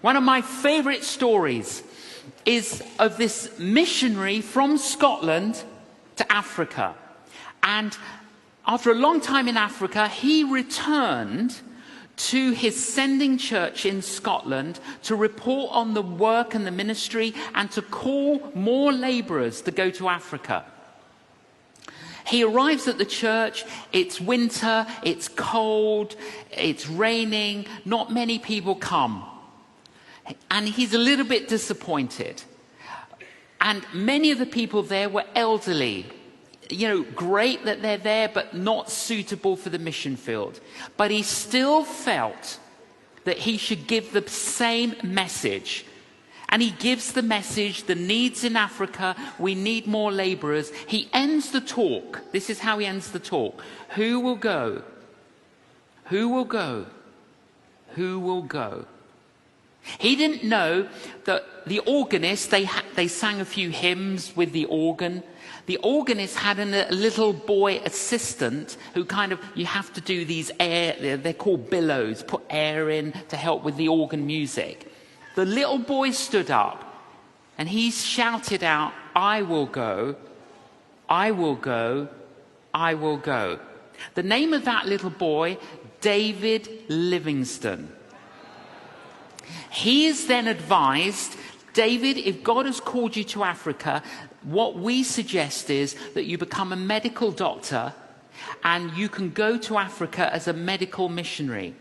One of my favourite stories is of this missionary from Scotland to Africa. And after a long time in Africa, he returned to his sending church in Scotland to report on the work and the ministry and to call more labourers to go to Africa. He arrives at the church, it's winter, it's cold, it's raining, not many people come. And he's a little bit disappointed. And many of the people there were elderly. Great that they're there, but not suitable for the mission field. But he still felt that he should give the same message. And he gives the message, the needs in Africa, we need more labourers. He ends the talk. This is how he ends the talk. Who will go? Who will go? Who will go? He didn't know that the organist, they sang a few hymns with the organ. The organist had a little boy assistant who you have to do these they're called billows, put air in to help with the organ music. The little boy stood up and he shouted out, I will go, I will go, I will go. The name of that little boy, David Livingstone. He is then advised, David, if God has called you to Africa, what we suggest is that you become a medical doctor and you can go to Africa as a medical missionary.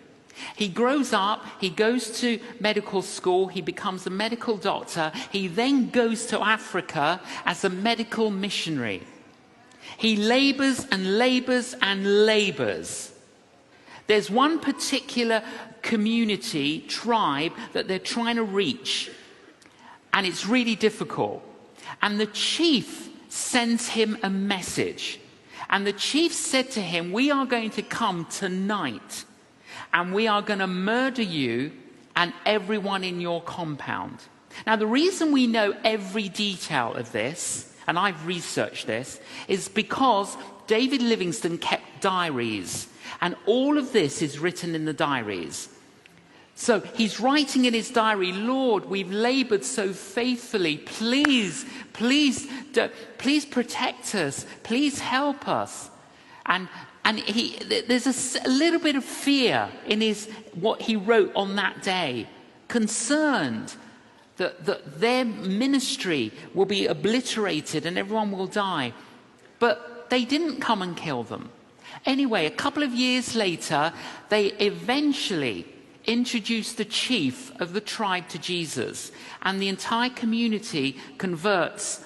He grows up, he goes to medical school, he becomes a medical doctor, he then goes to Africa as a medical missionary. He labours and labours and labours. There's one particular community, tribe, that they're trying to reach, and it's really difficult. And the chief sends him a message. And the chief said to him, we are going to come tonight and we are going to murder you and everyone in your compound. Now, the reason we know every detail of this, and I've researched this, is because David Livingstone kept diaries. And all of this is written in the diaries. So he's writing in his diary, Lord, we've labored so faithfully. Please protect us. Please help us. And there's a little bit of fear in what he wrote on that day, concerned that their ministry will be obliterated and everyone will die. But they didn't come and kill them. Anyway, a couple of years later, they eventually introduced the chief of the tribe to Jesus, and the entire community converts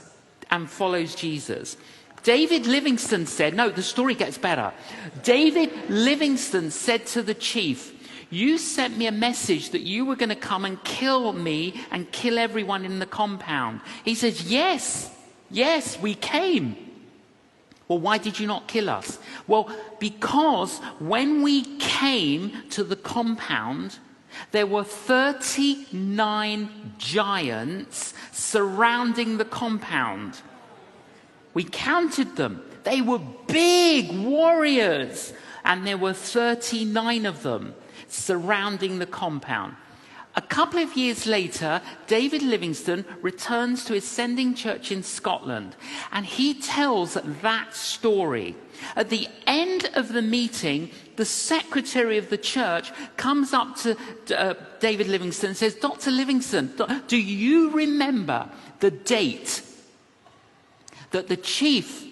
and follows Jesus. David Livingstone said, no, the story gets better. David Livingstone said to the chief, you sent me a message that you were going to come and kill me and kill everyone in the compound. He says, yes, we came. Well, why did you not kill us? Well, because when we came to the compound, there were 39 giants surrounding the compound. We counted them. They were big warriors, and there were 39 of them surrounding the compound. A couple of years later, David Livingstone returns to his sending church in Scotland, and he tells that story. At the end of the meeting, the secretary of the church comes up to David Livingstone and says, Dr. Livingstone, do you remember the date that the chief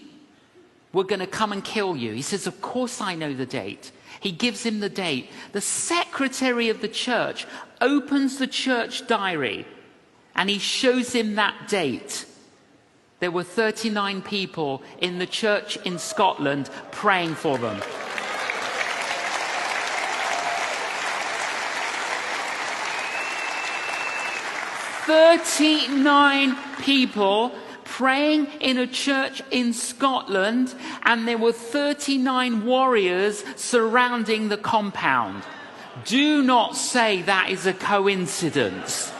were going to come and kill you? He says, of course I know the date. He gives him the date. The secretary of the church opens the church diary and he shows him that date. There were 39 people in the church in Scotland praying for them. "39 people praying in a church in Scotland, and there were 39 warriors surrounding the compound." Do not say that is a coincidence.